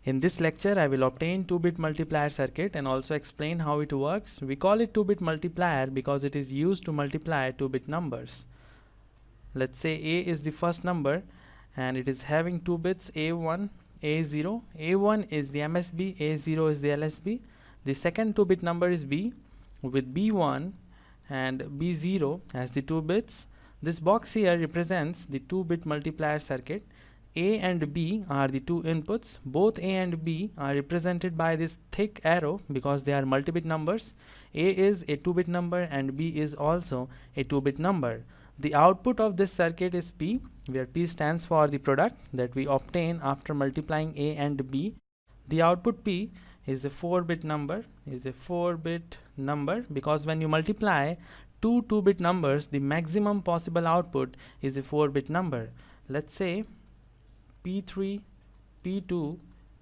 In this lecture, I will obtain 2-bit multiplier circuit and also explain how it works. We call it 2-bit multiplier because it is used to multiply 2-bit numbers. Let's say A is the first number and it is having 2 bits A1, A0. A1 is the MSB, A0 is the LSB. The second 2-bit number is B with B1 and B0 as the 2 bits. This box here represents the 2-bit multiplier circuit. A and B are the two inputs. Both A and B are represented by this thick arrow because they are multi-bit numbers. A is a 2-bit number and B is also a 2-bit number. The output of this circuit is P, where P stands for the product that we obtain after multiplying A and B. The output P is a 4-bit number, because when you multiply two 2-bit numbers, the maximum possible output is a 4-bit number. Let's say P3, P2,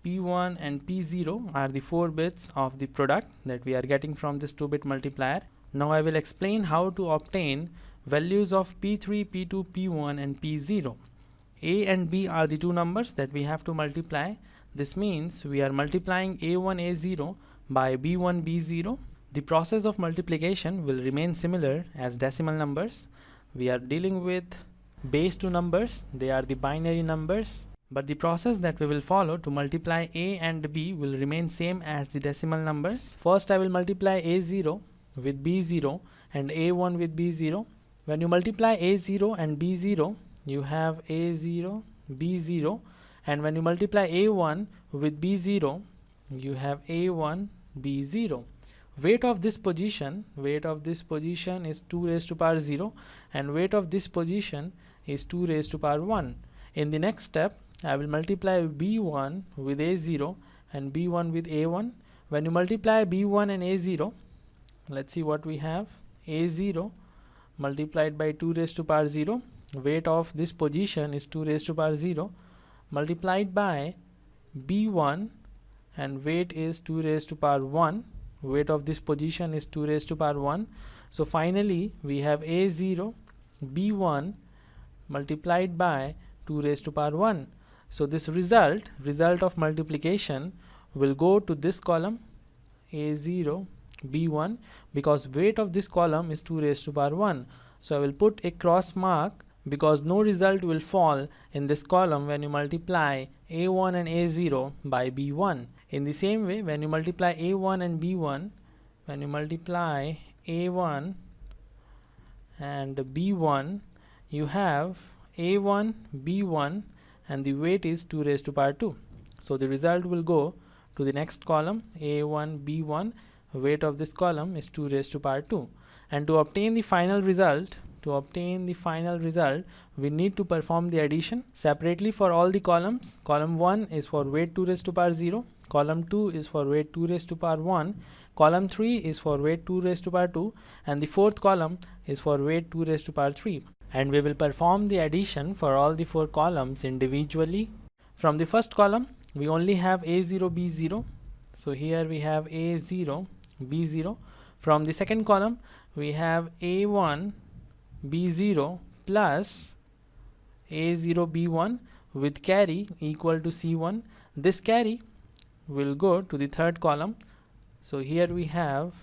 P1 and P0 are the 4 bits of the product that we are getting from this 2-bit multiplier. Now I will explain how to obtain values of P3, P2, P1 and P0. A and B are the two numbers that we have to multiply. This means we are multiplying A1, A0 by B1, B0. The process of multiplication will remain similar as decimal numbers. We are dealing with base 2 numbers. They are the binary numbers. But the process that we will follow to multiply A and B will remain same as the decimal numbers. First I will multiply A0 with B0 and A1 with B0. When you multiply A0 and B0, you have A0, B0, and when you multiply A1 with B0, you have A1, B0. Weight of this position is 2 raised to power 0 and weight of this position is 2 raised to power 1. In the next step, I will multiply B1 with A0 and B1 with A1. When you multiply B1 and A0, let's see what we have. A0 multiplied by 2 raised to power 0. Weight of this position is 2 raised to power 0 multiplied by B1 and weight is 2 raised to power 1. Weight of this position is 2 raised to power 1. So finally we have A0 B1 multiplied by 2 raised to power 1. So this result of multiplication will go to this column A0 B1 because weight of this column is 2 raised to power 1. So I will put a cross mark because no result will fall in this column when you multiply A1 and A0 by B1. In the same way, when you multiply A1 and B1, when you multiply A1 and B1, you have A1 B1 and the weight is 2 raised to power 2. So the result will go to the next column A1 B1. Weight of this column is 2 raised to power 2. And to obtain the final result, we need to perform the addition separately for all the columns. Column 1 is for weight 2 raised to power 0. Column 2 is for weight 2 raised to power 1. Column 3 is for weight 2 raised to power 2. And the fourth column is for weight 2 raised to power 3. And we will perform the addition for all the 4 columns individually. From the first column, we only have A0, B0. So here we have A0, B0. From the second column, we have A1, B0 plus A0, B1 with carry equal to C1. This carry will go to the third column. So here we have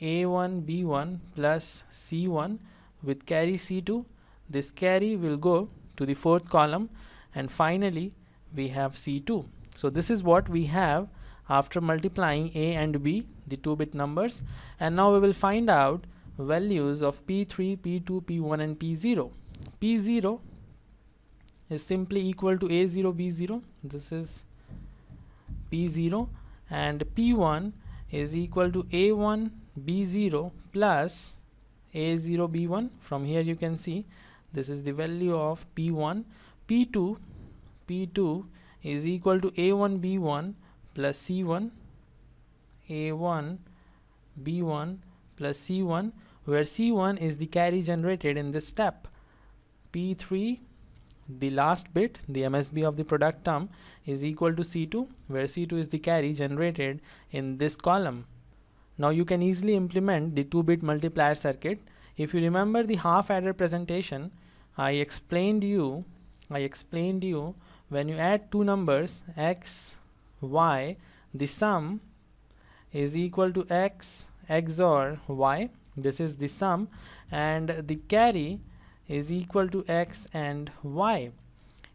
A1, B1 plus C1 with carry C2. This carry will go to the fourth column and finally we have C2. So this is what we have after multiplying A and B, the 2-bit numbers, and now we will find out values of P3, P2, P1 and P0. P0 is simply equal to A0, B0. This is P0 and P1 is equal to A1, B0 plus A0, B1. From here you can see this is the value of P1. P2 is equal to A1, B1 plus C1. A1, B1 plus C1, where C1 is the carry generated in this step. P3, the last bit, the MSB of the product term, is equal to C2, where C2 is the carry generated in this column. Now you can easily implement the 2-bit multiplier circuit. If you remember the half adder presentation, I explained you when you add two numbers x, y, the sum is equal to x XOR y. This is the sum, and the carry is equal to x and y.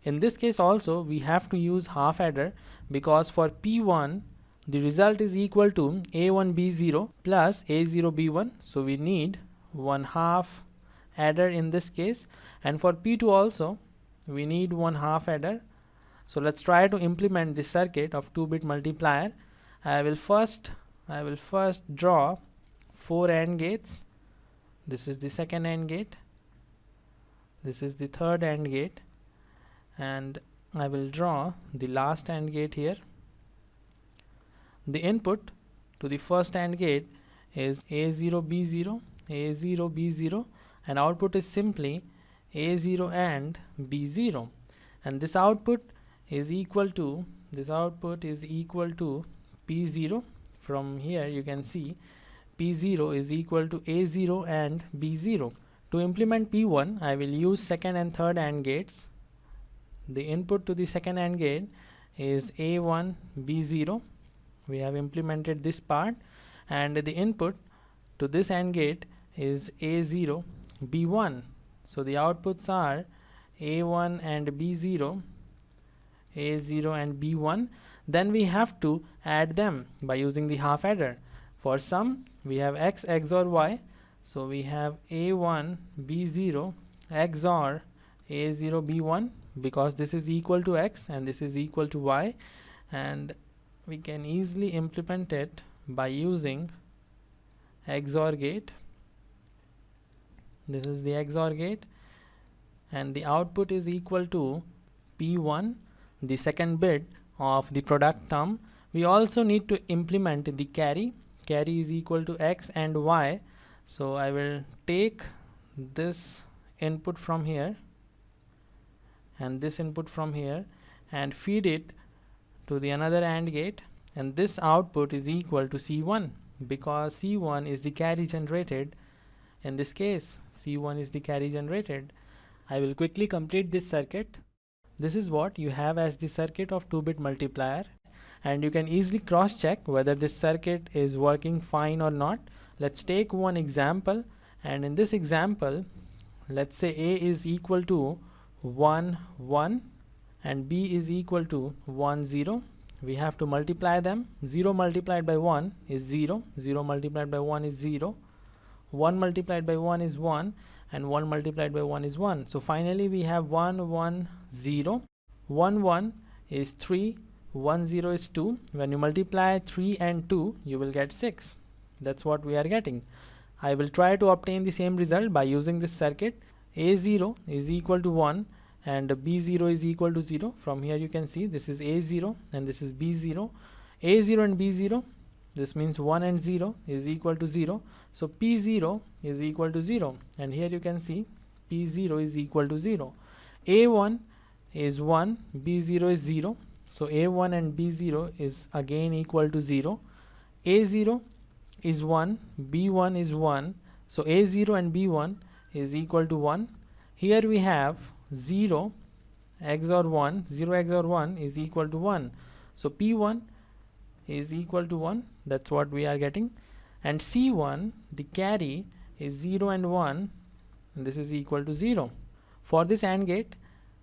In this case also we have to use half adder, because for P1 the result is equal to A1 B0 plus A0 B1, so we need 1/2 adder in this case, and for P2 also we need 1/2 adder. So let's try to implement this circuit of 2-bit multiplier. I will first draw 4 AND gates. This is the second AND gate, this is the third AND gate, and I will draw the last AND gate here. The input to the first AND gate is A0 B0, A0 B0, and output is simply A0 and B0, and this output is equal to P0. From here you can see P0 is equal to A0 and B0. To implement P1 I will use second and third AND gates. The input to the second AND gate is A1 B0. We have implemented this part, and the input to this AND gate is A0 B1. So the outputs are A1 and B0, A0 and B1. Then we have to add them by using the half adder. For sum we have x XOR y, so we have A1 B0 XOR A0 B1, because this is equal to x and this is equal to y, and we can easily implement it by using XOR gate. This is the XOR gate, and the output is equal to P1, the second bit of the product term. We also need to implement the carry. Carry is equal to x and y, so I will take this input from here and this input from here and feed it to the another AND gate, and this output is equal to C1, because C1 is the carry generated. In this case C1 is the carry generated. I will quickly complete this circuit. This is what you have as the circuit of 2-bit multiplier, and you can easily cross check whether this circuit is working fine or not. Let's take one example, and in this example let's say A is equal to 1 1 and B is equal to 1 0. We have to multiply them. 0 multiplied by 1 is 0, 0 multiplied by 1 is 0, 1 multiplied by 1 is 1, and 1 multiplied by 1 is 1. So finally we have 1 1 0. 1 1 is 3, 1 0 is 2. When you multiply 3 and 2 you will get 6. That's what we are getting. I will try to obtain the same result by using this circuit. A0 is equal to 1 and B0 is equal to 0. From here you can see this is A0 and this is B0. A0 and B0, this means 1 and 0 is equal to 0. So P0 is equal to 0, and here you can see P0 is equal to 0. A1 is 1, B0 is 0. So A1 and B0 is again equal to 0. A0 is 1, B1 is 1. So A0 and B1 is equal to 1. Here we have 0 XOR 1, 0 XOR 1 is equal to 1. So P1 is equal to 1. That's what we are getting. And C1, the carry, is 0 and 1, and this is equal to 0. For this AND gate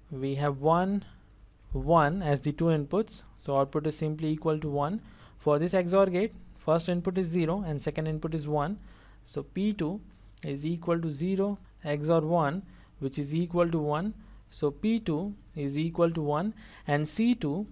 we have 1 1 as the two inputs, so output is simply equal to 1. For this XOR gate, first input is 0 and second input is 1, so P2 is equal to 0 XOR 1, which is equal to 1. So P2 is equal to 1, and C2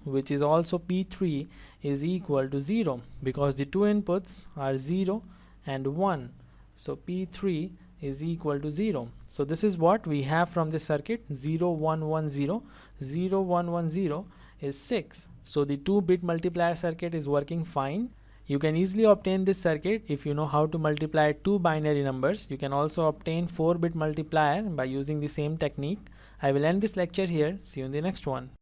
which is also P3 is equal to 0, because the two inputs are 0 and 1. So P3 is equal to 0. So this is what we have from this circuit. 0 1 1 0, 0 1 1 0 is 6. So the 2-bit multiplier circuit is working fine. You can easily obtain this circuit if you know how to multiply two binary numbers. You can also obtain 4-bit multiplier by using the same technique. I will end this lecture here. See you in the next one.